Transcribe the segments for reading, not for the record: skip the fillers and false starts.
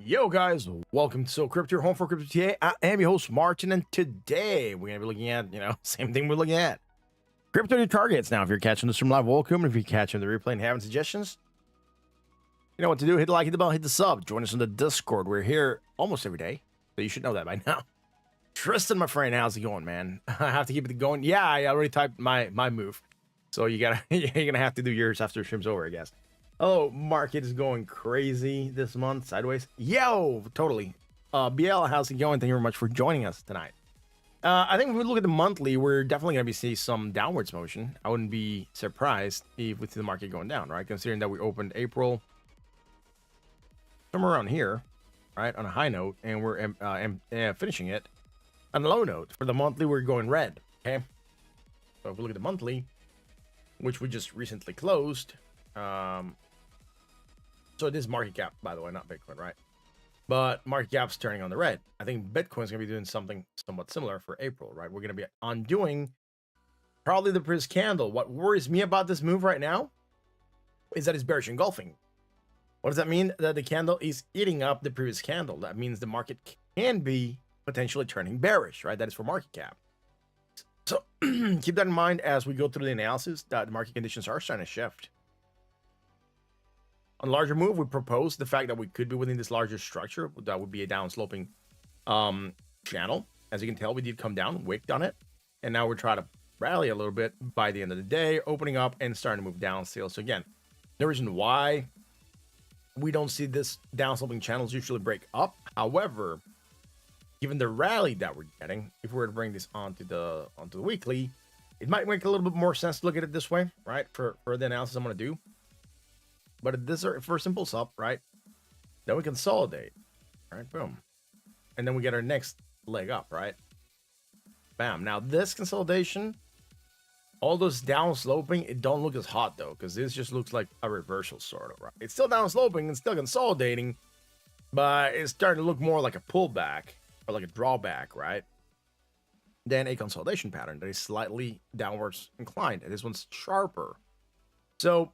Yo guys, welcome to TSO Crypto, your home for crypto TA. I am your host Martin, and today we're gonna be looking at, same thing we're looking at. Crypto new targets. Now, if you're catching this from live, welcome. If you're catching the replay and having suggestions, you know what to do. Hit the like, hit the bell, hit the sub. Join us on the Discord. We're here almost every day, so you should know that by now. Tristan, my friend, how's it going, man? I have to keep it going. Yeah, I already typed my move, so you're gonna have to do yours after the stream's over, I guess. Oh, market is going crazy this month, sideways. Yo, totally. BL, how's it going? Thank you very much for joining us tonight. I think if we look at the monthly, we're definitely going to be seeing some downwards motion. I wouldn't be surprised if we see the market going down, right? Considering that we opened April somewhere around here, right, on a high note, and we're finishing it on a low note. For the monthly, we're going red, okay? So if we look at the monthly, which we just recently closed, so this is market cap, by the way, not Bitcoin, right? But market cap's turning on the red. I think Bitcoin's gonna be doing something somewhat similar for April, right? We're gonna be undoing probably the previous candle. What worries me about this move right now is that it's bearish engulfing. What does that mean? That the candle is eating up the previous candle. That means the market can be potentially turning bearish, right? That is for market cap. So keep that in mind as we go through the analysis that the market conditions are starting to shift. On a larger move, we proposed the fact that we could be within this larger structure. That would be a downsloping channel. As you can tell, we did come down, wicked on it. And now we're trying to rally a little bit by the end of the day, opening up and starting to move down still. So again, the reason why we don't see this downsloping channels usually break up. However, given the rally that we're getting, if we were to bring this onto the weekly, it might make a little bit more sense to look at it this way, right? For the analysis I'm going to do. But this is first impulse up, right? Then we consolidate, right? Boom. And then we get our next leg up, right? Bam. Now this consolidation, all those down sloping, it don't look as hot though, because this just looks like a reversal sort of, right? It's still down sloping and still consolidating, but it's starting to look more like a pullback or like a drawback, right? Then a consolidation pattern that is slightly downwards inclined. And this one's sharper. So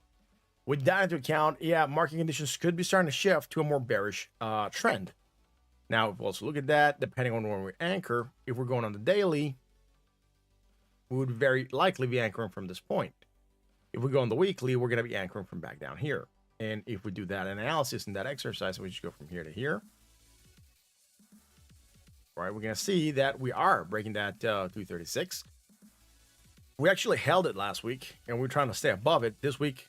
with that into account, yeah, market conditions could be starting to shift to a more bearish trend. Now, if we also look at that, depending on where we anchor, if we're going on the daily, we would very likely be anchoring from this point. If we go on the weekly, we're going to be anchoring from back down here. And if we do that analysis and that exercise, we just go from here to here. All right, we're going to see that we are breaking that 236. We actually held it last week, and we're trying to stay above it this week.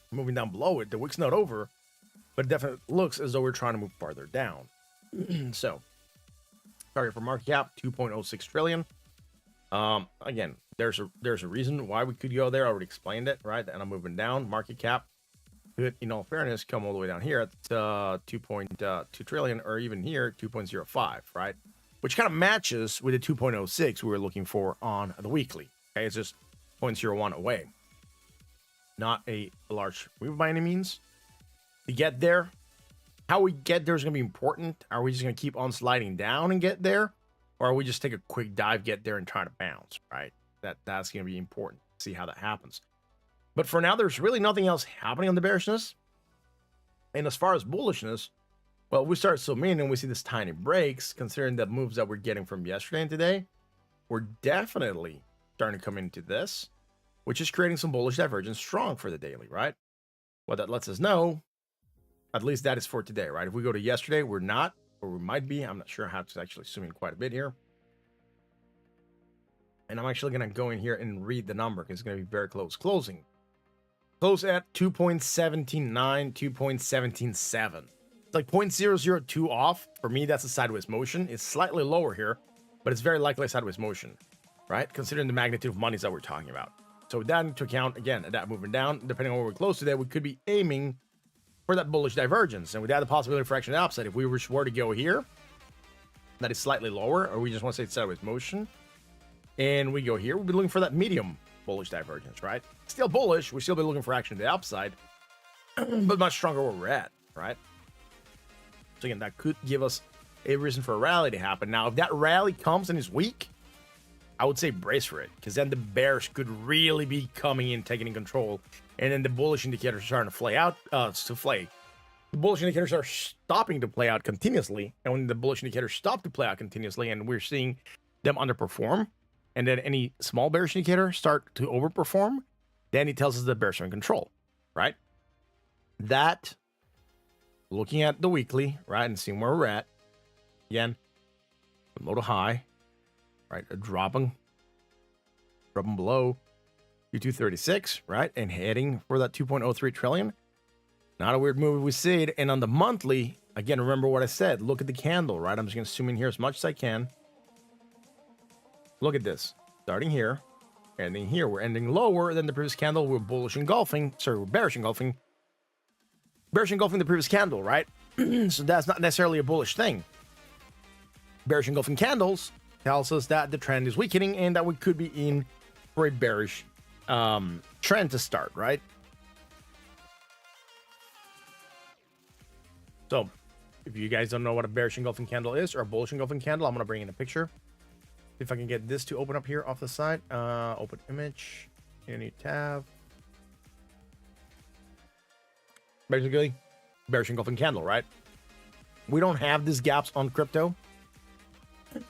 Moving down below it, the week's not over, but it definitely looks as though we're trying to move farther down. So target for market cap 2.06 trillion. Again, there's a reason why we could go there. I already explained it, right? And I'm moving down. Market cap could, in all fairness, come all the way down here at 2.2 trillion, or even here 2.05, right? Which kind of matches with the 2.06 we were looking for on the weekly. Okay, it's just 0.01 away. Not a large move by any means. To get there, how we get there is going to be important. Are we just going to keep on sliding down and get there? Or are we just take a quick dive, get there, and try to bounce, right? That's going to be important to see how that happens. But for now, there's really nothing else happening on the bearishness. And as far as bullishness, well, we start zooming in and we see this tiny breaks, considering the moves that we're getting from yesterday and today. We're definitely starting to come into this, which is creating some bullish divergence strong for the daily, right? What that lets us know, at least that is for today, right? If we go to yesterday, we're not, or we might be. I'm not sure how to actually zoom in quite a bit here. And I'm actually going to go in here and read the number because it's going to be very close. Closing. Close at 2.179, 2.177. It's like 0.002 off. For me, that's a sideways motion. It's slightly lower here, but it's very likely a sideways motion, right? Considering the magnitude of monies that we're talking about. So with that into account, again, that moving down, depending on where we're close to that, we could be aiming for that bullish divergence. And with that, the possibility for action upside, if we were to go here, that is slightly lower, or we just want to say sideways motion, and we go here, we'll be looking for that medium bullish divergence, right? Still bullish, we'll still be looking for action to the upside, but much stronger where we're at, right? So again, that could give us a reason for a rally to happen. Now, if that rally comes and is weak, I would say brace for it, because then the bears could really be coming in, taking in control, and then the bullish indicators are starting to flay out, the bullish indicators are stopping to play out continuously. And when the bullish indicators stop to play out continuously and we're seeing them underperform, and then any small bearish indicator start to overperform, then it tells us that bears are in control, right? That, looking at the weekly, right, and seeing where we're at, again, low to high, right, a dropping below Q236, right, and heading for that 2.03 trillion. Not a weird move we see it. And on the monthly, again, remember what I said. Look at the candle, right? I'm just going to zoom in here as much as I can. Look at this. Starting here, ending here. We're ending lower than the previous candle. We're bullish engulfing. Sorry, we're bearish engulfing. Bearish engulfing the previous candle, right? So that's not necessarily a bullish thing. Bearish engulfing candles tells us that the trend is weakening and that we could be in for a bearish trend to start, right? So if you guys don't know what a bearish engulfing candle is or a bullish engulfing candle, I'm going to bring in a picture. If I can get this to open up here off the side, open image, any tab. Basically, bearish engulfing candle, right? We don't have these gaps on crypto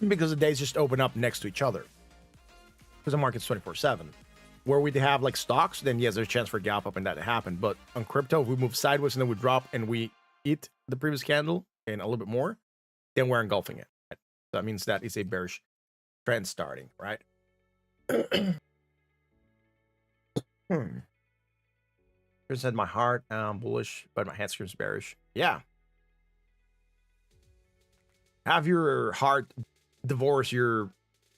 because the days just open up next to each other. Because the market's 24/7. Where we have like stocks, then yes, there's a chance for a gap up and that to happen. But on crypto, if we move sideways and then we drop and we eat the previous candle and a little bit more, then we're engulfing it. Right? So that means that is a bearish trend starting, right? Here's said my heart bullish, but my head screams bearish. Yeah. Have your heart divorce your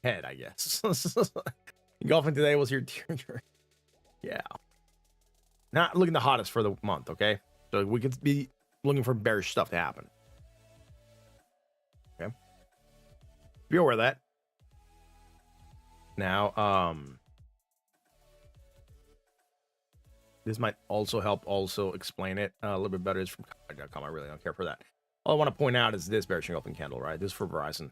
head, I guess. Golfing today was your yeah. Not looking the hottest for the month, okay? So we could be looking for bearish stuff to happen. Okay. Be aware of that. Now, this might also help explain it a little bit better. It's from .com. I really don't care for that. All I want to point out is this bearish engulfing candle, right? This is for Verizon.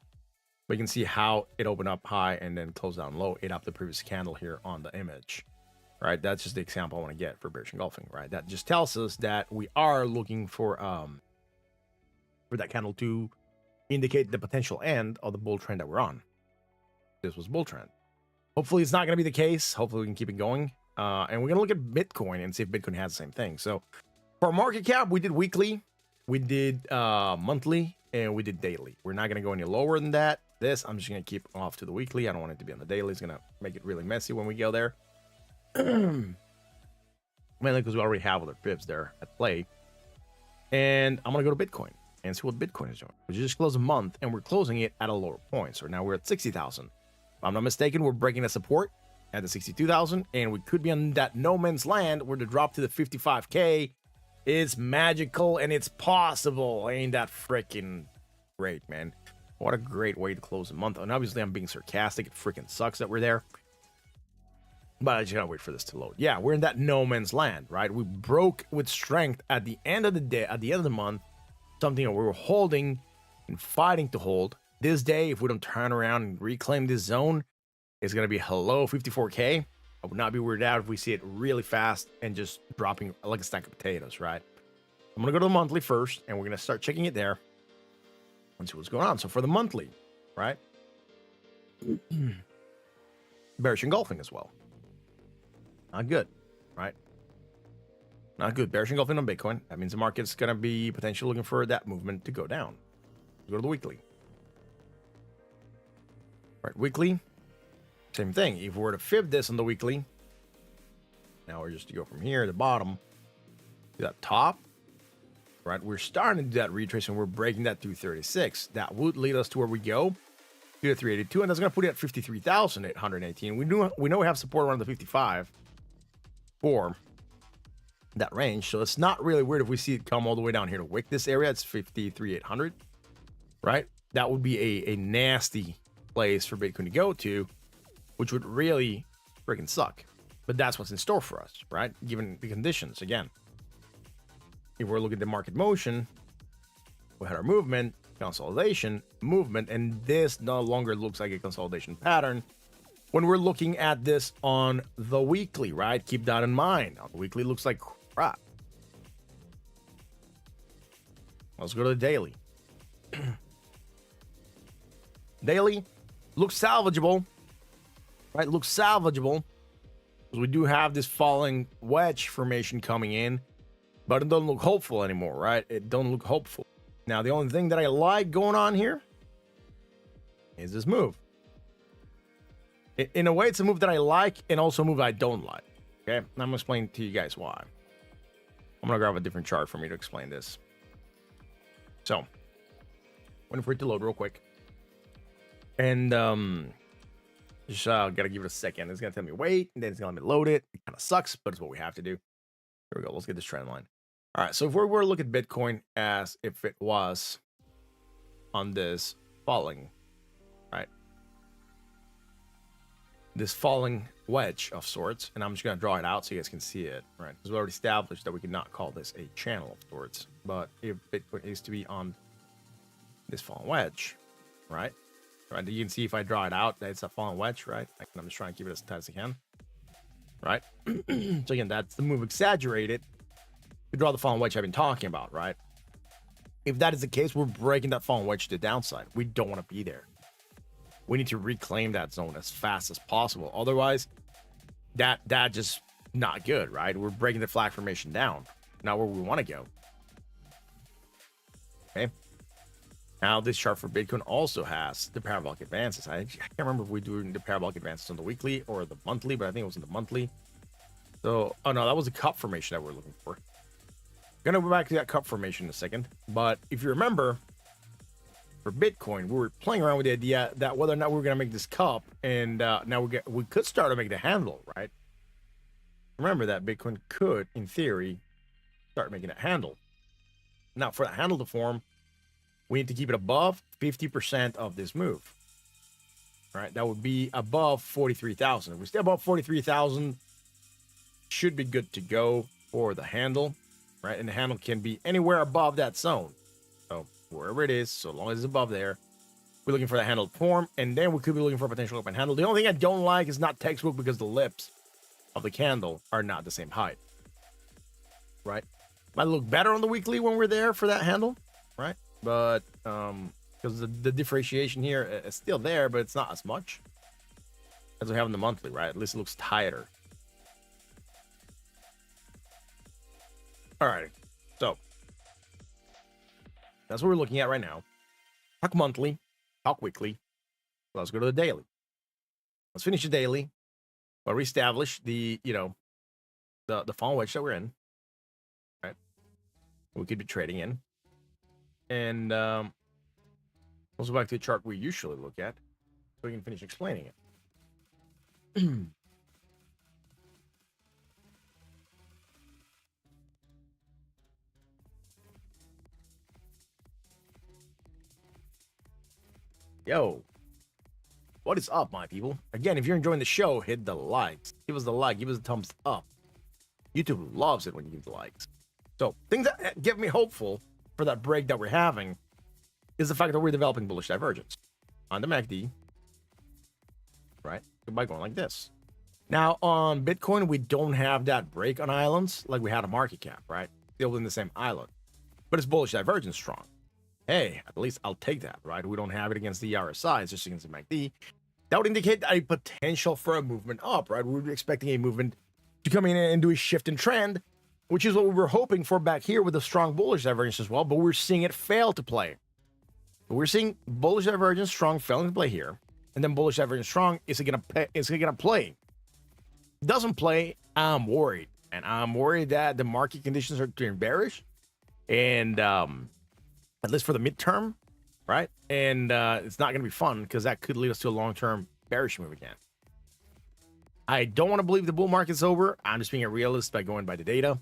But you can see how it opened up high and then closed down low, ate up the previous candle here on the image, right? That's just the example I want to get for bearish engulfing, right? That just tells us that we are looking for that candle to indicate the potential end of the bull trend that we're on. This was bull trend. Hopefully it's not going to be the case. Hopefully we can keep it going. And we're going to look at Bitcoin and see if Bitcoin has the same thing. So for our market cap, we did weekly, we did monthly, and we did daily. We're not going to go any lower than that. This, I'm just going to keep off to the weekly. I don't want it to be on the daily. It's going to make it really messy when we go there. Mainly because we already have other fibs there at play. And I'm going to go to Bitcoin and see what Bitcoin is doing. We just closed a month, and we're closing it at a lower point. So now we're at 60,000. If I'm not mistaken, we're breaking a support at the 62,000, and we could be on that no man's land where the drop to the 55K is magical and it's possible. Ain't that freaking great, man? What a great way to close the month. And obviously, I'm being sarcastic. It freaking sucks that we're there. But I just gotta wait for this to load. Yeah, we're in that no man's land, right? We broke with strength at the end of the day, at the end of the month, something that we were holding and fighting to hold. This day, if we don't turn around and reclaim this zone, it's gonna be hello 54K. I would not be weirded out if we see it really fast and just dropping like a stack of potatoes, right? I'm gonna go to the monthly first, and we're gonna start checking it there and see what's going on. So for the monthly, right? Bearish engulfing as well. Not good, right? Not good. Bearish engulfing on Bitcoin. That means the market's gonna be potentially looking for that movement to go down. Go to the weekly. Right, weekly. Same thing. If we were to fib this on the weekly, now we're just to go from here to the bottom to that top, right? We're starting to do that retrace and we're breaking that 236. That would lead us to where we go to the 382, and that's going to put it at 53,818. We know we have support around the 55 for that range, so it's not really weird if we see it come all the way down here to wick this area. It's 53,800, right? That would be a nasty place for Bitcoin to go to, which would really freaking suck. But that's what's in store for us, right? Given the conditions. Again, if we're looking at the market motion, we had our movement, consolidation, movement, and this no longer looks like a consolidation pattern when we're looking at this on the weekly, right? Keep that in mind. On the weekly, it looks like crap. Let's go to the daily. Daily looks salvageable, right? Looks salvageable. We do have this falling wedge formation coming in, but it doesn't look hopeful anymore, right? It don't look hopeful. Now, the only thing that I like going on here is this move. In a way, it's a move that I like and also a move I don't like. Okay, I'm gonna explain to you guys why. I'm gonna grab a different chart for me to explain this. So, waiting for it to load real quick. And just gotta give it a second. It's gonna tell me wait, and then it's gonna let me load it. It kind of sucks, but it's what we have to do. Here we go. Let's get this trend line. All right. So if we were to look at Bitcoin as if it was on this falling, right? This falling wedge of sorts, and I'm just gonna draw it out so you guys can see it, right? Because we already established that we cannot call this a channel of sorts. But if Bitcoin is to be on this falling wedge, right? Right, you can see if I draw it out, that it's a falling wedge, right? I'm just trying to keep it as tight as I can, right? So again, that's the move exaggerated to draw the falling wedge I've been talking about, right? If that is the case, we're breaking that falling wedge to the downside. We don't want to be there. We need to reclaim that zone as fast as possible. Otherwise, that just not good, right? We're breaking the flag formation down, not where we want to go. Okay. Now, this chart for Bitcoin also has the parabolic advances. I can't remember if we're doing the parabolic advances on the weekly or the monthly, but I think it was in the monthly. So, oh no, that was the cup formation that we're looking for. I'm gonna go back to that cup formation in a second. But if you remember, for Bitcoin, we were playing around with the idea that whether or not we were gonna make this cup, and now we could start to make the handle, right? Remember that Bitcoin could, in theory, start making a handle. Now, for that handle to form, we need to keep it above 50% of this move. All right, that would be above 43,000. If we stay above 43,000, should be good to go for the handle, right? And the handle can be anywhere above that zone. So wherever it is, so long as it's above there, we're looking for the handle to form, and then we could be looking for a potential open handle. The only thing I don't like is not textbook because the lips of the candle are not the same height, right? Might look better on the weekly when we're there for that handle, right? But because the differentiation here is still there, but it's not as much as we have in the monthly, right? At least it looks tighter. All right, so that's what we're looking at right now. Talk monthly, talk weekly. Let's go to the daily. Let's finish the daily. But reestablish the the falling wedge that we're in, right? We could be trading in. And let's go back to the chart we usually look at so we can finish explaining it. Yo, what is up, my people? Again, if you're enjoying the show, hit the likes. Give us the like. Give us a thumbs up. YouTube loves it when you give the likes. So things that get me hopeful for that break that we're having is the fact that we're developing bullish divergence on the MACD, right? By going like this. Now on Bitcoin, we don't have that break on islands like we had a market cap, right? Still in the same island, but it's bullish divergence strong. Hey, at least I'll take that, right? We don't have it against the RSI, it's just against the MACD. That would indicate a potential for a movement up, right? We were expecting a movement to come in and do a shift in trend, which is what we were hoping for back here with a strong bullish divergence as well, but we're seeing it fail to play. We're seeing bullish divergence strong failing to play here, and then bullish divergence strong is it gonna play? Doesn't play, I'm worried, and I'm worried that the market conditions are turning bearish, and at least for the midterm, right? And it's not gonna be fun because that could lead us to a long-term bearish move again. I don't want to believe the bull market's over. I'm just being a realist by going by the data.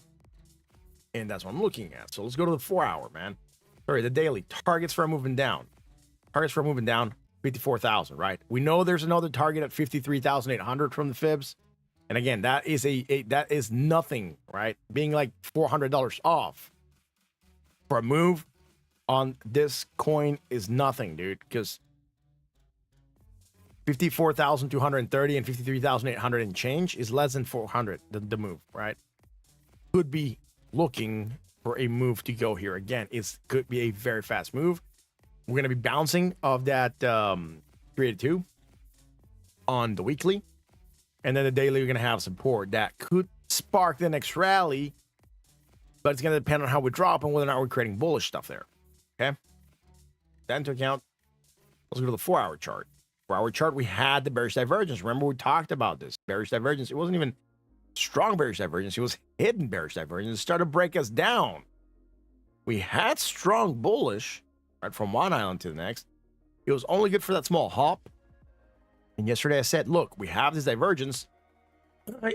And that's what I'm looking at. So let's go to the 4-hour, man. Sorry, the daily. Targets for moving down. Targets for moving down, 54,000, right? We know there's another target at 53,800 from the fibs. And again, that is that is nothing, right? Being like $400 off for a move on this coin is nothing, dude, because 54,230 and 53,800 and change is less than 400, the move, right? Could be looking for a move to go here. Again, it could be a very fast move. We're going to be bouncing of that 382 on the weekly. And then the daily, we're going to have support that could spark the next rally. But it's going to depend on how we drop and whether or not we're creating bullish stuff there. Okay? That into account. Let's go to the 4-hour chart. 4-hour chart, we had the bearish divergence. Remember, we talked about this. Bearish divergence. It wasn't even strong bearish divergence. It was hidden bearish divergence. It started to break us down. We had strong bullish, right, from one island to the next. It was only good for that small hop. And yesterday I said, look, we have this divergence.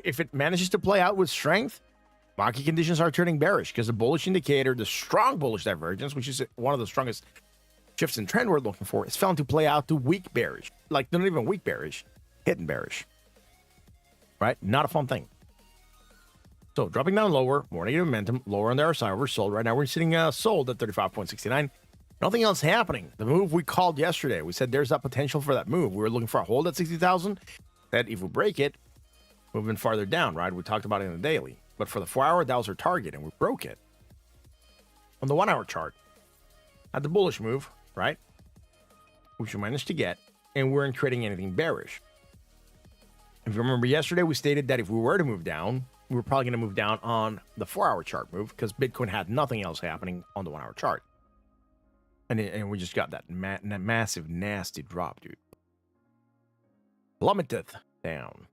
If it manages to play out with strength, market conditions are turning bearish because the bullish indicator, the strong bullish divergence, which is one of the strongest shifts in trend we're looking for, is found to play out to weak bearish. Like, not even weak bearish, hidden bearish. Right? Not a fun thing. So dropping down lower, more negative momentum, lower on the RSI, we're sold. Right now we're sitting sold at 35.69. Nothing else happening. The move we called yesterday, we said there's that potential for that move. We were looking for a hold at 60,000. That if we break it, moving farther down, right? We talked about it in the daily. But for the 4-hour, that was our target, and we broke it. On the 1-hour chart, at the bullish move, right? Which we managed to get, and we weren't trading anything bearish. If you remember yesterday, we stated that if we were to move down, we were probably going to move down on the 4-hour chart move because Bitcoin had nothing else happening on the 1-hour chart. And we just got that massive, nasty drop, dude. Plummeted down.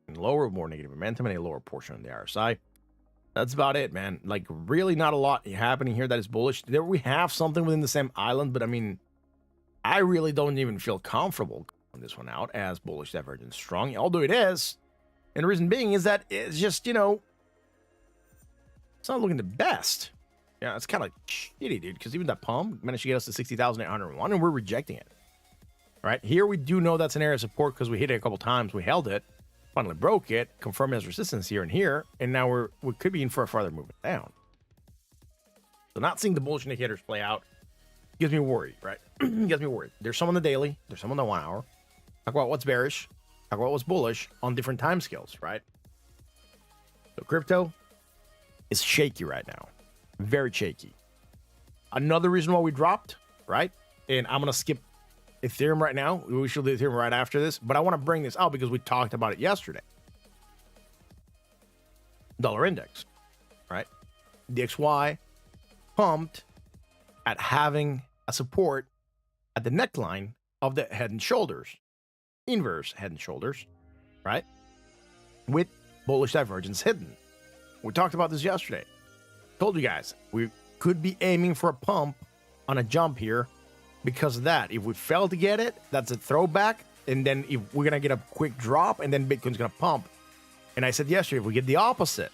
And lower, more negative momentum, and a lower portion on the RSI. That's about it, man. Like, really not a lot happening here that is bullish. There we have something within the same island, but I mean, I really don't even feel comfortable on this one out as bullish divergence strong, although it is. And the reason being is that it's just, you know, it's not looking the best. Yeah, it's kind of shitty, dude, because even that pump managed to get us to 60,801, and we're rejecting it. Right here, we do know that's an area of support because we hit it a couple times. We held it, finally broke it, confirmed as resistance here and here, and now we could be in for a further movement down. So not seeing the bullish indicators play out gives me worried, right? Gets me worried. There's some on the daily, there's some on the 1 hour. Talk about what's bearish, talk about what's bullish on different time scales, right? So crypto is shaky right now. Very shaky. Another reason why we dropped, right? And I'm going to skip Ethereum right now. We should do Ethereum right after this. But I want to bring this out because we talked about it yesterday. Dollar index, right? DXY pumped at having a support at the neckline of the head and shoulders. Inverse head and shoulders, right? With bullish divergence hidden. We talked about this yesterday. Told you guys, we could be aiming for a pump on a jump here because of that. If we fail to get it, that's a throwback. And then if we're going to get a quick drop and then Bitcoin's going to pump. And I said yesterday, if we get the opposite,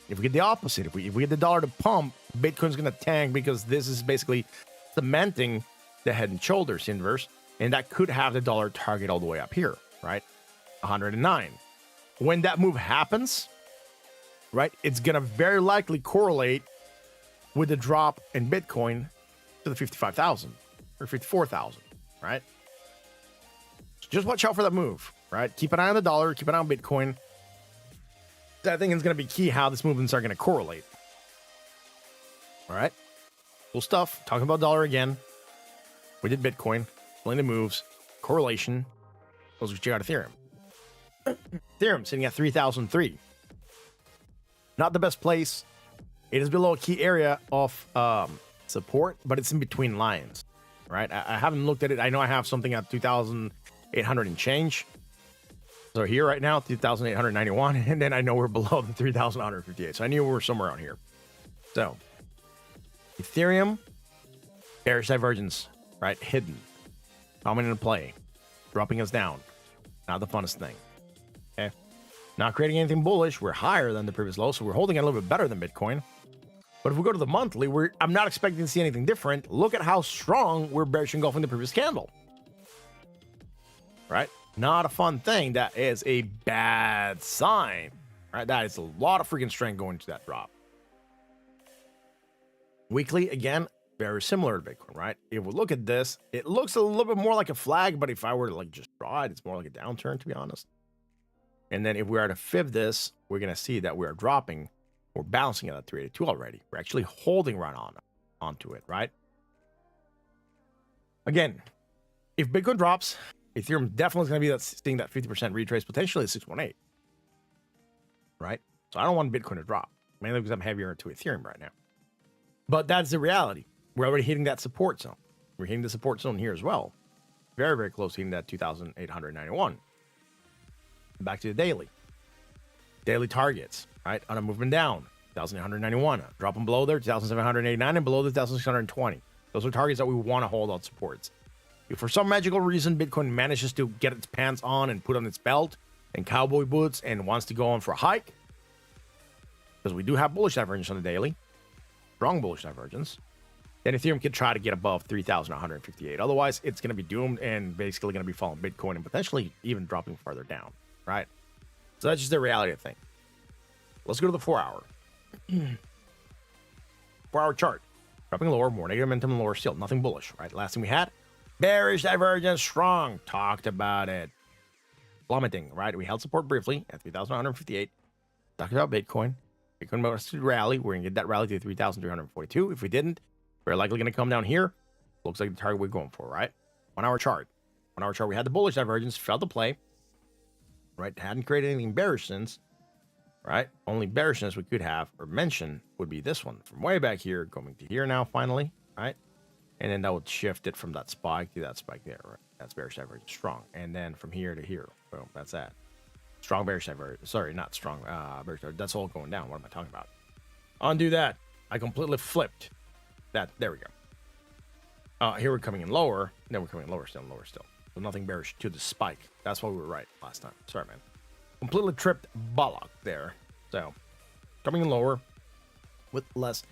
if we get the dollar to pump, Bitcoin's going to tank because this is basically cementing the head and shoulders inverse. And that could have the dollar target all the way up here, right? 109. When that move happens, right, it's going to very likely correlate with the drop in Bitcoin to the 55,000 or 54,000, right? So just watch out for that move, right? Keep an eye on the dollar, keep an eye on Bitcoin. I think it's going to be key how these movements are going to correlate. All right. Cool stuff. Talking about dollar again. We did Bitcoin, playing the moves, correlation. Let's check out Ethereum. Ethereum sitting at 3,003. Not the best place. It is below a key area of support, but it's in between lines, right? I haven't looked at it. I know I have something at 2,800 and change. So here right now, 2,891, and then I know we're below the 3,158. So I knew we were somewhere out here. So Ethereum, bearish divergence, right? Hidden, coming into play, dropping us down. Not the funnest thing. Okay. Not creating anything bullish. We're higher than the previous low, so we're holding it a little bit better than Bitcoin. But if we go to the monthly, I'm not expecting to see anything different. Look at how strong we're bearish engulfing the previous candle. Right? Not a fun thing. That is a bad sign. Right? That is a lot of freaking strength going to that drop. Weekly, again, very similar to Bitcoin, right? If we look at this, it looks a little bit more like a flag, but if I were to like just draw it, it's more like a downturn, to be honest. And then if we are to fib this, we're going to see that we are dropping We're bouncing at 382 already. We're actually holding right onto it, right? Again, if Bitcoin drops, Ethereum definitely is going to be seeing that 50% retrace, potentially 618, right? So I don't want Bitcoin to drop, mainly because I'm heavier into Ethereum right now. But that's the reality. We're already hitting that support zone. We're hitting the support zone here as well. Very, very close to hitting that 2,891. Back to the daily. Daily targets, right? On a movement down, 2,891. Dropping below there, 2,789, and below the 2,620. Those are targets that we want to hold on supports. If for some magical reason Bitcoin manages to get its pants on and put on its belt and cowboy boots and wants to go on for a hike, because we do have bullish divergence on the daily, strong bullish divergence, then Ethereum could try to get above 3,158. Otherwise, it's going to be doomed and basically going to be following Bitcoin and potentially even dropping further down, right? So that's just the reality of things. Let's go to the 4-hour. 4-hour chart. Dropping lower, more negative momentum, lower still. Nothing bullish, right? Last thing we had, bearish divergence, strong. Talked about it. Plummeting, right? We held support briefly at 3,158. Talked about Bitcoin. Bitcoin wants to rally. We're going to get that rally to 3,342. If we didn't, we're likely going to come down here. Looks like the target we're going for, right? 1-hour chart. 1-hour chart, we had the bullish divergence, failed to play, right? Hadn't created anything bearish since, right? Only bearishness we could have or mention would be this one from way back here going to here now, finally, right? And then that would shift it from that spike to that spike there, right? That's bearish divergence, strong. And then from here to here, boom, that's that. Strong bearish divergence. Sorry, not strong bearish divergence. That's all going down. What am I talking about? Undo that. I completely flipped that. There we go. Here we're coming in lower. Then we're coming lower still, lower still. So nothing bearish to the spike. That's why we were right last time. Sorry, man. Completely tripped bollock there. So coming in lower with less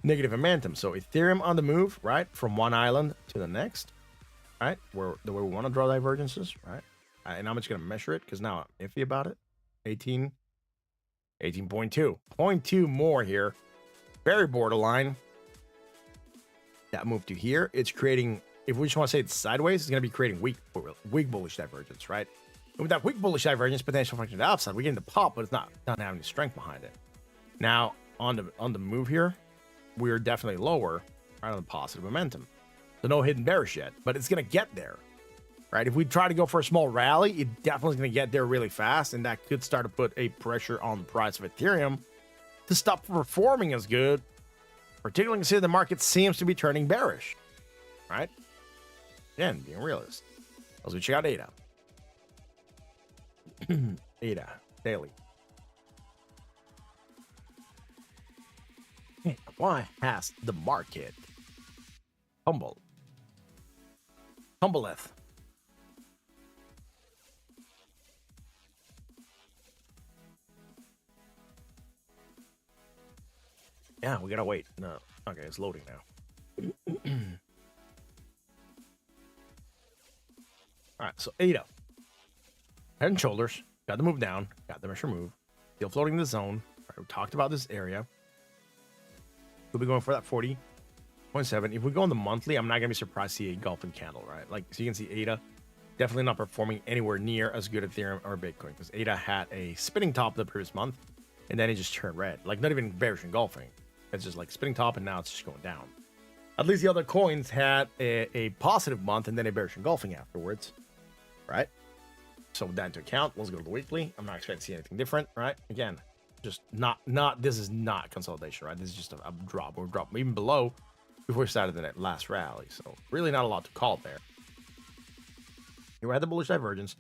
negative momentum. So Ethereum on the move, right? From one island to the next, right? Where the way we want to draw divergences, right? And I'm just going to measure it because now I'm iffy about it. 18, 18.2. 0.2 more here. Very borderline. That move to here, it's creating, if we just want to say it's sideways, it's going to be creating weak bullish divergence, right? And with that weak bullish divergence, potential function to the upside, we're getting the pop, but it's not having any strength behind it. Now, on the move here, we're definitely lower, right, on the positive momentum. So no hidden bearish yet, but it's going to get there, right? If we try to go for a small rally, it definitely is going to get there really fast, and that could start to put a pressure on the price of Ethereum to stop performing as good, particularly considering the market seems to be turning bearish, right? Again, being realist. As we check out ADA. ADA, daily. Why has the market humbleth? Yeah, we gotta wait. No, okay, it's loading now. All right, so ADA, head and shoulders, got the move down, got the measure move, still floating in the zone. Right, we talked about this area. We'll be going for that 40.7. If we go on the monthly, I'm not gonna be surprised to see a golfing candle, right? Like, so you can see ADA definitely not performing anywhere near as good Ethereum or Bitcoin, because ADA had a spinning top the previous month, and then it just turned red. Like, not even bearish engulfing. It's just like spinning top, and now it's just going down. At least the other coins had a positive month and then a bearish engulfing afterwards, right? So with that into account, let's go to the weekly. I'm not expecting to see anything different, right? Again, just not this is not consolidation, right? This is just a drop. We're dropping even below before we started the last rally. So really not a lot to call there. Here we had the bullish divergence.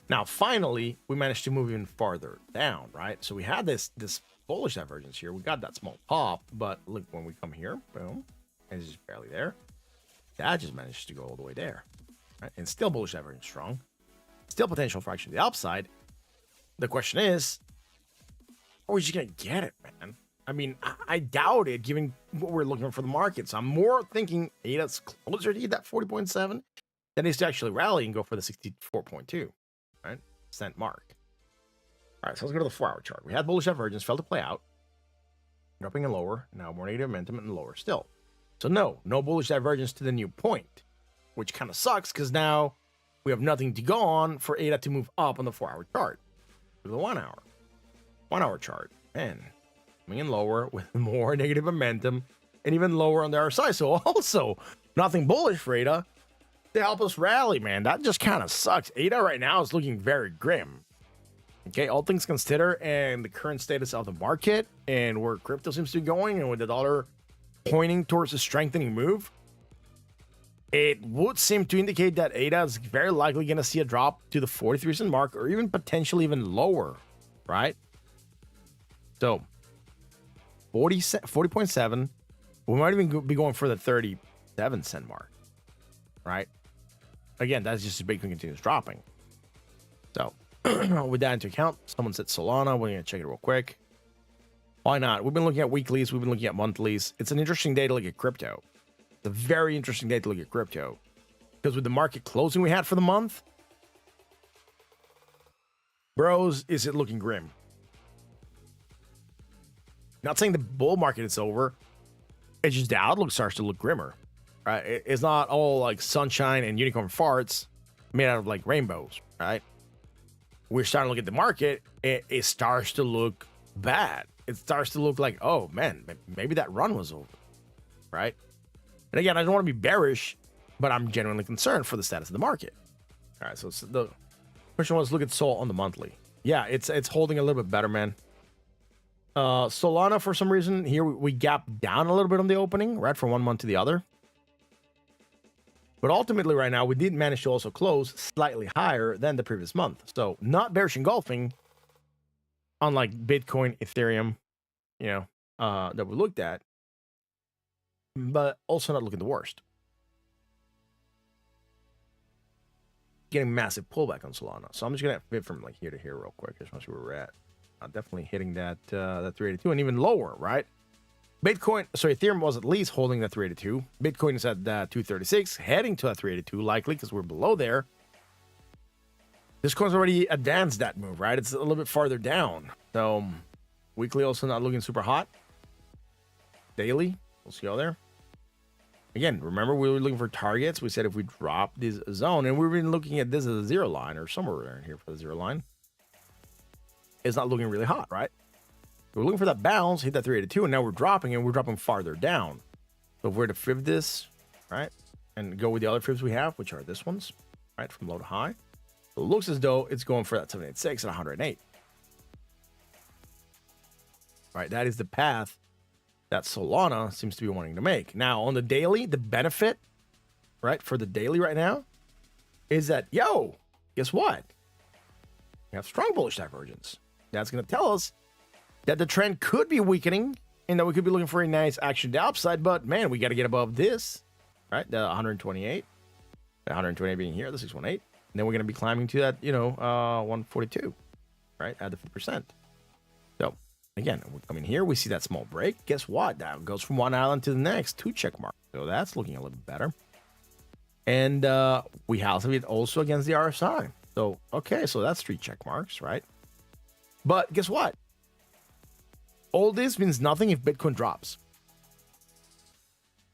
Now, finally, we managed to move even farther down, right? So we had this bullish divergence here. We got that small pop, but look, when we come here, boom, and it's just barely there. That just managed to go all the way there, right? And still bullish divergence strong. Still potential for action to the upside. The question is, are we just going to get it, man? I mean, I doubt it, given what we're looking for the market. So I'm more thinking ADA's closer to that 40.7 than is to actually rally and go for the 64.2, right? Cent mark. All right, so let's go to the 4-hour chart. We had bullish divergence, failed to play out. Dropping in lower, now more negative momentum and lower still. So no bullish divergence to the new point, which kind of sucks because now we have nothing to go on for ADA to move up on the 4-hour chart. To the 1 hour. 1 hour chart. Man, coming in lower with more negative momentum and even lower on the RSI. So also nothing bullish for ADA to help us rally, man. That just kind of sucks. ADA right now is looking very grim. Okay, all things considered, and the current status of the market and where crypto seems to be going, and with the dollar pointing towards a strengthening move, it would seem to indicate that ADA is very likely going to see a drop to the 43 cent mark, or even potentially even lower, right? So 40.7, we might even be going for the 37 cent mark, right? Again, that's just as Bitcoin continues dropping. So with that into account, someone said Solana. We're going to check it real quick. Why not? We've been looking at weeklies. We've been looking at monthlies. It's an interesting day to look at crypto. It's a very interesting day to look at crypto. Because with the market closing we had for the month, bros, is it looking grim? Not saying the bull market is over. It's just the outlook starts to look grimmer. Right? It's not all like sunshine and unicorn farts made out of like rainbows, right? We're starting to look at the market, it starts to look bad. It starts to look like, oh man, maybe that run was over, right? And again, I don't want to be bearish, but I'm genuinely concerned for the status of the market. All right, so the question was, look at Sol on the monthly. Yeah, it's holding a little bit better, man. Solana, for some reason, here we gapped down a little bit on the opening, right, from one month to the other. But ultimately, right now, we did manage to also close slightly higher than the previous month. So not bearish engulfing, unlike Bitcoin, Ethereum, that we looked at, but also not looking the worst. Getting massive pullback on Solana. So I'm just going to fit from like here to here real quick. I just want to see where we're at. Definitely hitting that 382 and even lower, right? Ethereum was at least holding that 382. Bitcoin is at 236, heading to that 382, likely because we're below there. This coin's already advanced that move, right? It's a little bit farther down. So weekly also not looking super hot. Daily, we'll see all there. Again, remember we were looking for targets. We said if we drop this zone, and we've been looking at this as a zero line or somewhere in here for the zero line. It's not looking really hot, right? We're looking for that bounce, hit that 382, and now we're dropping farther down. So if we're to fib this, right, and go with the other fibs we have, which are this ones, right, from low to high, it looks as though it's going for that 786 and 108. Right, that is the path that Solana seems to be wanting to make. Now, on the daily, the benefit, right, for the daily right now is that, guess what? We have strong bullish divergence. That's going to tell us that the trend could be weakening and that we could be looking for a nice action to the upside, but man, we got to get above this, right? The 128, the 128 being here, the 618. And then we're going to be climbing to that, 142, right? At the 50%. So again, we're coming here. We see that small break. Guess what? That goes from one island to the next, 2 check marks. So that's looking a little bit better. And we have it also against the RSI. So, okay, so that's 3 check marks, right? But guess what? All this means nothing if Bitcoin drops.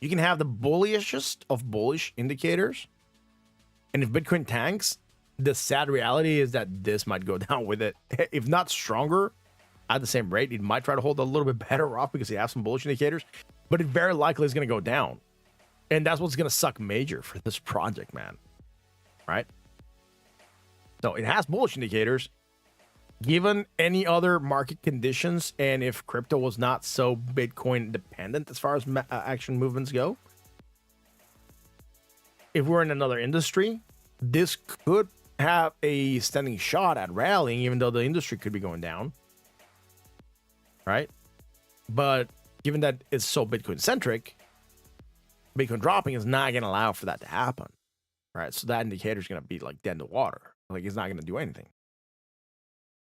You can have the bullishest of bullish indicators. And if Bitcoin tanks, the sad reality is that this might go down with it. If not stronger at the same rate, it might try to hold a little bit better off because you have some bullish indicators. But it very likely is going to go down. And that's what's going to suck major for this project, man. Right? So it has bullish indicators. Given any other market conditions, and if crypto was not so Bitcoin dependent as far as action movements go, if we're in another industry, this could have a standing shot at rallying, even though the industry could be going down, right? But given that it's so Bitcoin centric, Bitcoin dropping is not going to allow for that to happen, right? So that indicator is going to be like dead in the water. Like it's not going to do anything.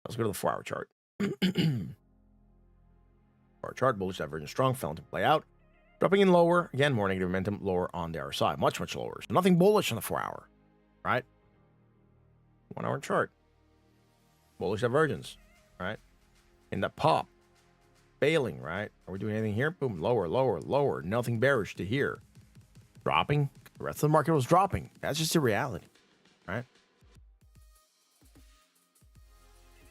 Let's go to the 4-hour chart. 4-hour chart, bullish divergence strong, fell into play out. Dropping in lower, again, more negative momentum, lower on the RSI, much lower. So nothing bullish on the 4-hour, right? 1-hour chart, bullish divergence, right? In the pop, failing, right? Are we doing anything here? Boom, lower, nothing bearish to here. Dropping, the rest of the market was dropping. That's just the reality, right?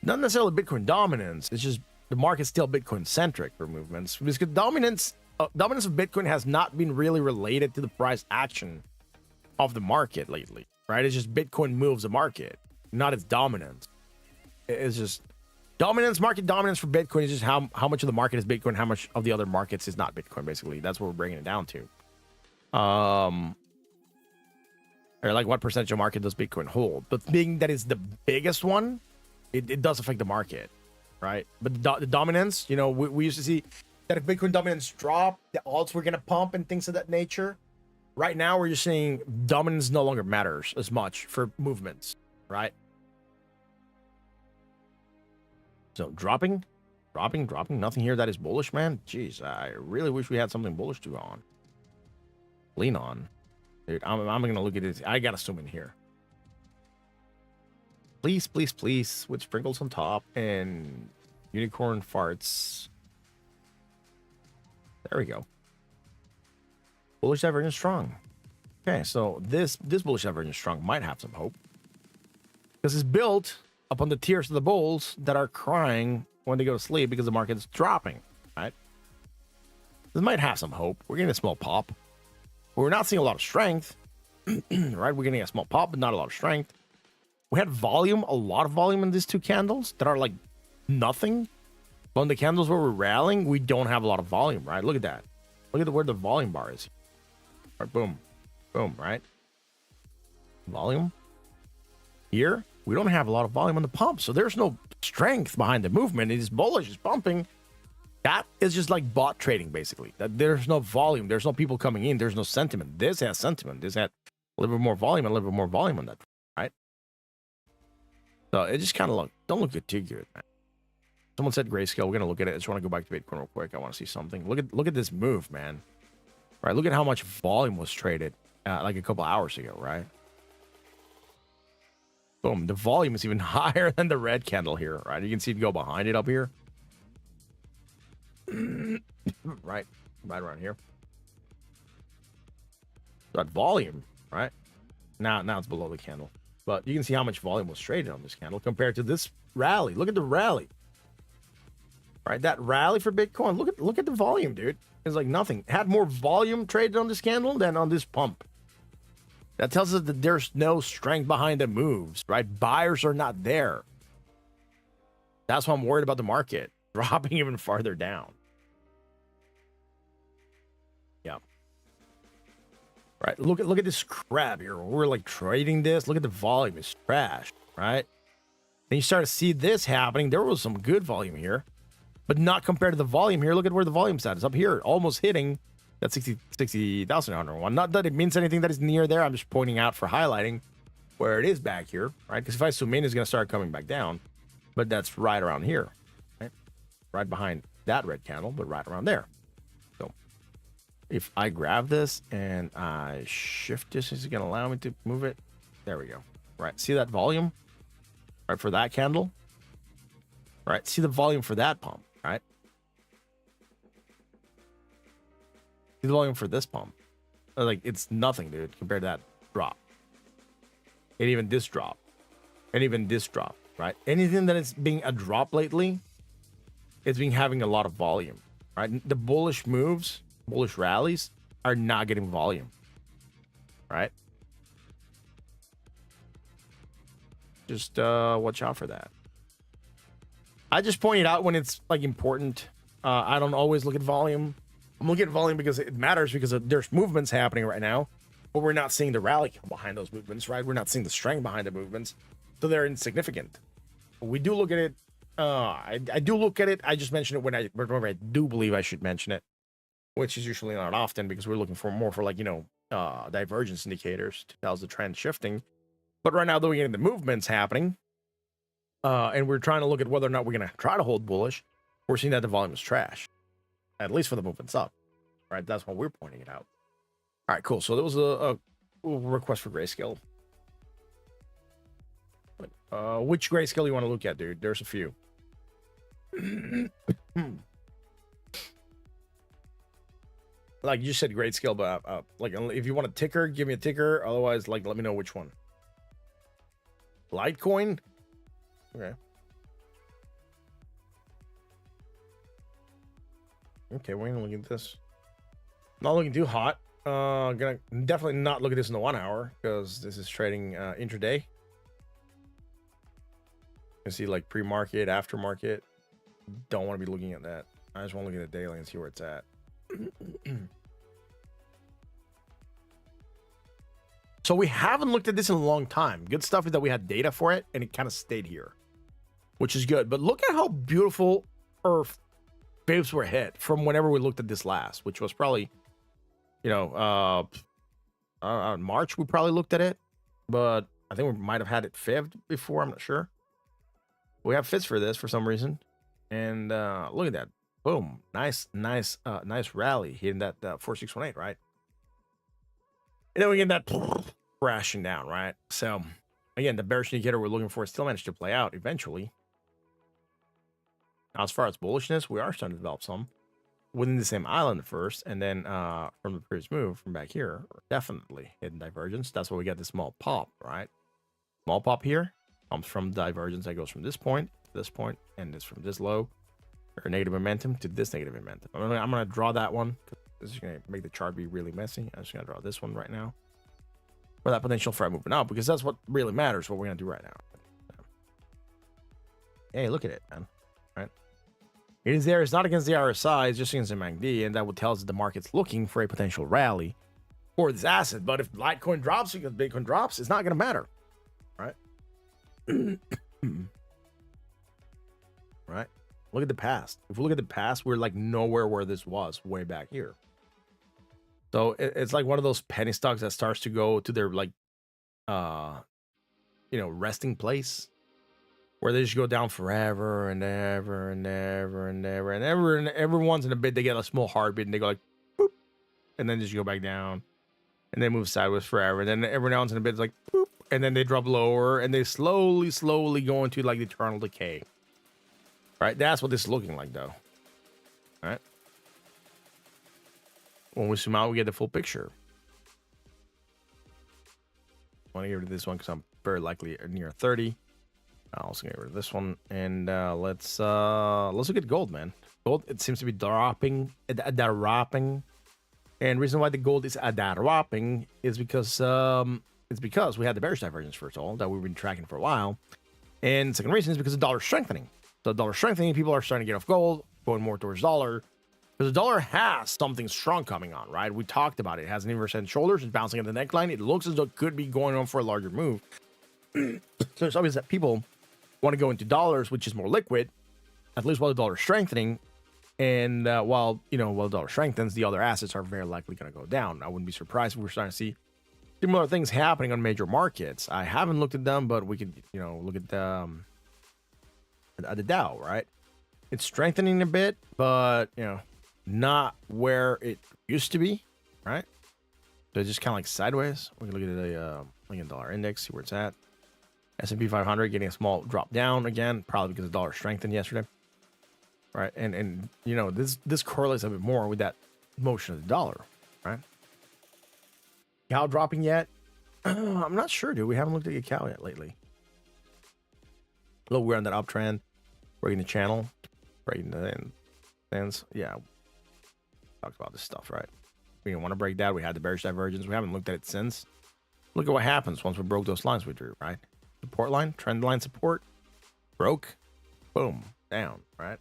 Not necessarily Bitcoin dominance. It's just the market's still Bitcoin centric for movements, because dominance of Bitcoin has not been really related to the price action of the market lately, right? It's just Bitcoin moves the market, not its dominance. It's just market dominance for Bitcoin is just how much of the market is Bitcoin, how much of the other markets is not Bitcoin. Basically, that's what we're bringing it down to. Or like what percentage of market does Bitcoin hold? But being that is the biggest one, it does affect the market, right? But the dominance, you know, we used to see that if Bitcoin dominance dropped, the alts were gonna pump and things of that nature. Right now, we're just seeing dominance no longer matters as much for movements, right? So dropping, nothing here that is bullish, man. Jeez, I really wish we had something bullish to go on. Lean on. Dude, I'm gonna look at this. I gotta zoom in here. Please, please, please, with sprinkles on top and unicorn farts. There we go. Bullish divergence strong. Okay, so this bullish divergence strong might have some hope, because it's built upon the tears of the bulls that are crying when they go to sleep because the market's dropping, right? This might have some hope. We're getting a small pop. We're not seeing a lot of strength, right? We're getting a small pop, but not a lot of strength. We had volume, a lot of volume in these two candles that are like nothing. But on the candles where we're rallying, we don't have a lot of volume, right? Look at that. Look at where the volume bar is. All right, boom, boom, right? Volume. Here, we don't have a lot of volume on the pump, so there's no strength behind the movement. It is bullish, it's pumping. That is just like bot trading, basically. That there's no volume, there's no people coming in, there's no sentiment. This has sentiment. This had a little bit more volume, a little bit more volume on that, right? So it just kind of don't look too good, man. Someone said grayscale. We're gonna look at it. I just want to go back to Bitcoin real quick. I want to see something. Look at this move, man. Right, look at how much volume was traded like a couple hours ago, right? Boom. The volume is even higher than the red candle here, right? You can see it go behind it up here. right around here. That volume, right? Now it's below the candle. But you can see how much volume was traded on this candle compared to this rally. Look at the rally. Right, that rally for Bitcoin. Look at the volume, dude. It's like nothing. It had more volume traded on this candle than on this pump. That tells us that there's no strength behind the moves, right? Buyers are not there. That's why I'm worried about the market dropping even farther down. Yeah. Right. Look at this crap here. We're like trading this. Look at the volume. It's trash, right? Then you start to see this happening. There was some good volume here, but not compared to the volume here. Look at where the volume's at. It's up here, almost hitting that 60,000 one. Not that it means anything that is near there. I'm just pointing out for highlighting where it is back here, right? Because if I zoom in, it's going to start coming back down, but that's right around here, right? Right behind that red candle, but right around there. So if I grab this and I shift this, is it going to allow me to move it? There we go. Right. See that volume? Right, for that candle? Right. See the volume for that pump, right? See the volume for this pump. Like, it's nothing, dude, compared to that drop. And even this drop. And even this drop, right? Anything that is being a drop lately, it's been having a lot of volume, right? The bullish moves, bullish rallies are not getting volume, right? Just watch out for that. I just pointed out when it's like important. I don't always look at volume. I'm looking at volume because it matters, because there's movements happening right now, but we're not seeing the rally behind those movements, right? We're not seeing the strength behind the movements, so they're insignificant. We do look at it. I do look at it. I just mentioned it whenever I do believe I should mention it, which is usually not often, because we're looking for more for, like, divergence indicators to tell us the trend shifting. But right now, though, we're getting the movements happening, and we're trying to look at whether or not we're going to try to hold bullish. We're seeing that the volume is trash, at least for the movements up, right? That's why we're pointing it out. All right, cool. So there was a request for grayscale. Which grayscale you want to look at, dude? There's a few. Like you said, grayscale, but like if you want a ticker, give me a ticker. Otherwise, like, let me know which one. Litecoin. Okay. Okay, we're gonna look at this. Not looking too hot. Gonna definitely not look at this in the 1 hour because this is trading intraday. You can see like pre-market, aftermarket. Don't want to be looking at that. I just want to look at the daily and see where it's at. So we haven't looked at this in a long time. Good stuff is that we had data for it and it kind of stayed here, which is good. But look at how beautiful Earth waves were hit from whenever we looked at this last, which was probably, you know, March. We probably looked at it, but I think we might have had it fived before. I'm not sure. We have fits for this for some reason, and look at that. Boom, nice rally hitting that 4618, right? And then we get that crashing down, right? So again, the bearish indicator we're looking for still managed to play out eventually. Now, as far as bullishness, we are starting to develop some within the same island first, and then from the previous move from back here, definitely hidden divergence. That's why we get the small pop, right? Small pop here comes from divergence that goes from this point to this point, and this from this low or negative momentum to this negative momentum. I'm gonna draw that one. This is gonna make the chart be really messy. I'm just gonna draw this one right now for that potential fret moving up, because that's what really matters. What we're gonna do right now. Hey, look at it, man. Right? It is there. It's not against the RSI. It's just against the MACD, and that would tell us that the market's looking for a potential rally for this asset. But if Litecoin drops because Bitcoin drops, it's not gonna matter, right? Right? Look at the past. If we look at the past, we're like nowhere where this was way back here. So it's like one of those penny stocks that starts to go to their like, you know, resting place where they just go down forever and ever and ever and ever and ever, and every once in a bit they get a small heartbeat and they go like, boop, and then just go back down, and they move sideways forever. And then every now and then a bit it's like, boop, and then they drop lower and they slowly go into like eternal decay. Right, that's what this is looking like, though. All right. When we zoom out, we get the full picture. I want to get rid of this one because I'm very likely near 30. I'll also get rid of this one, and let's look at gold, man. Gold, it seems to be dropping, and reason why the gold is dropping is because we had the bearish divergence first of all that we've been tracking for a while, and second reason is because the dollar strengthening. So the dollar strengthening, people are starting to get off gold, going more towards dollar, because the dollar has something strong coming on, right? We talked about it. It has an inverse head and shoulders. It's bouncing at the neckline. It looks as though it could be going on for a larger move. So it's obvious that people want to go into dollars, which is more liquid, at least while the dollar is strengthening. And while the dollar strengthens, the other assets are very likely going to go down. I wouldn't be surprised if we're starting to see similar things happening on major markets. I haven't looked at them, but we could, look at the Dow, right? It's strengthening a bit, but not where it used to be, right? So it's just kind of like sideways. We can look at the dollar index, see where it's at. S&P 500 getting a small drop down again, probably because the dollar strengthened yesterday, right? And this correlates a bit more with that motion of the dollar, right? Cow dropping yet? I'm not sure, dude. We haven't looked at Cow yet lately. Look, we're on that uptrend, breaking the channel, breaking the ends. Yeah, talked about this stuff, right? We didn't want to break that. We had the bearish divergence. We haven't looked at it since. Look at what happens once we broke those lines we drew, right? Support line, trend line support, broke, boom, down, right?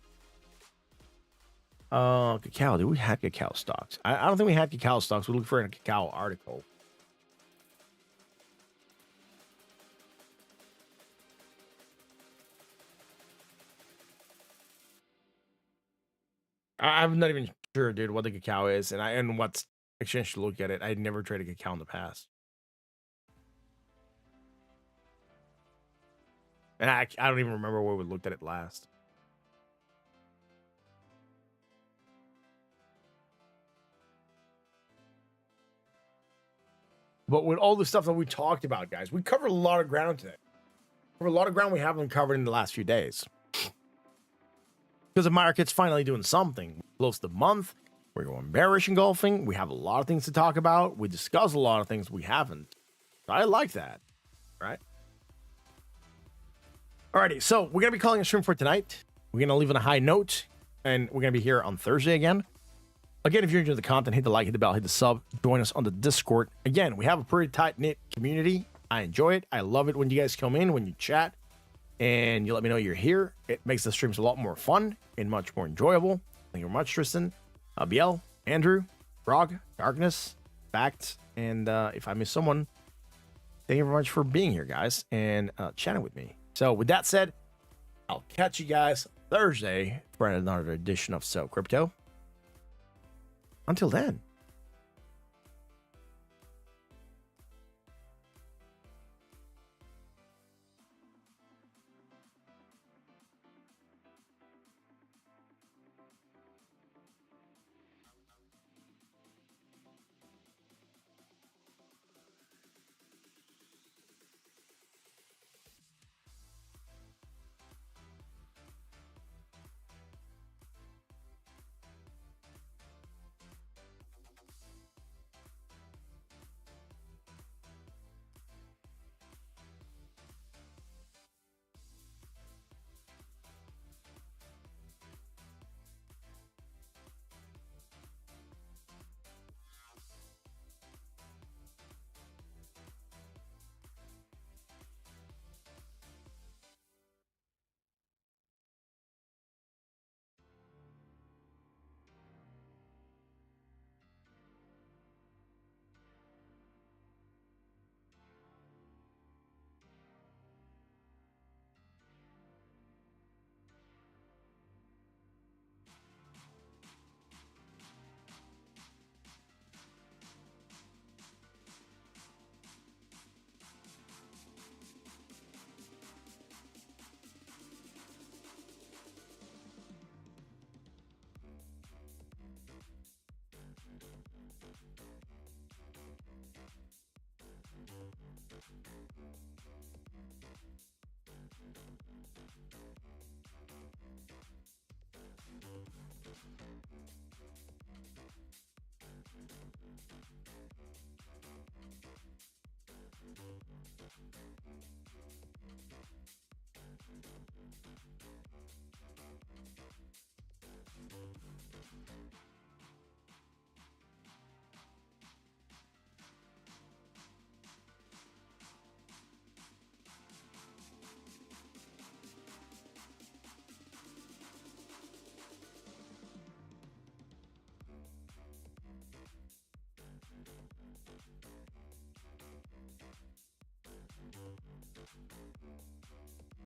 Cacao. Did we have cacao stocks? I don't think we had cacao stocks. We looked for a cacao article. I'm not even sure, dude, what the cacao is and what's exchange to look at it. I never traded cacao in the past. And I don't even remember where we looked at it last. But with all the stuff that we talked about, guys, we covered a lot of ground today. A lot of ground we haven't covered in the last few days. Because the market's finally doing something. Close the month. We're going bearish engulfing. We have a lot of things to talk about. We discuss a lot of things we haven't. I like that. Right? Alrighty, so we're going to be calling a stream for tonight. We're going to leave on a high note. And we're going to be here on Thursday again. Again, if you're enjoying the content, hit the like, hit the bell, hit the sub. Join us on the Discord. Again, we have a pretty tight-knit community. I enjoy it. I love it when you guys come in, when you chat, and you let me know you're here. It makes the streams a lot more fun and much more enjoyable. Thank you very much, Tristan, Biel, Andrew, Frog, Darkness, Fact, and if I miss someone, thank you very much for being here, guys, and chatting with me. So with that said, I'll catch you guys Thursday for another edition of TSO Crypto. Until then.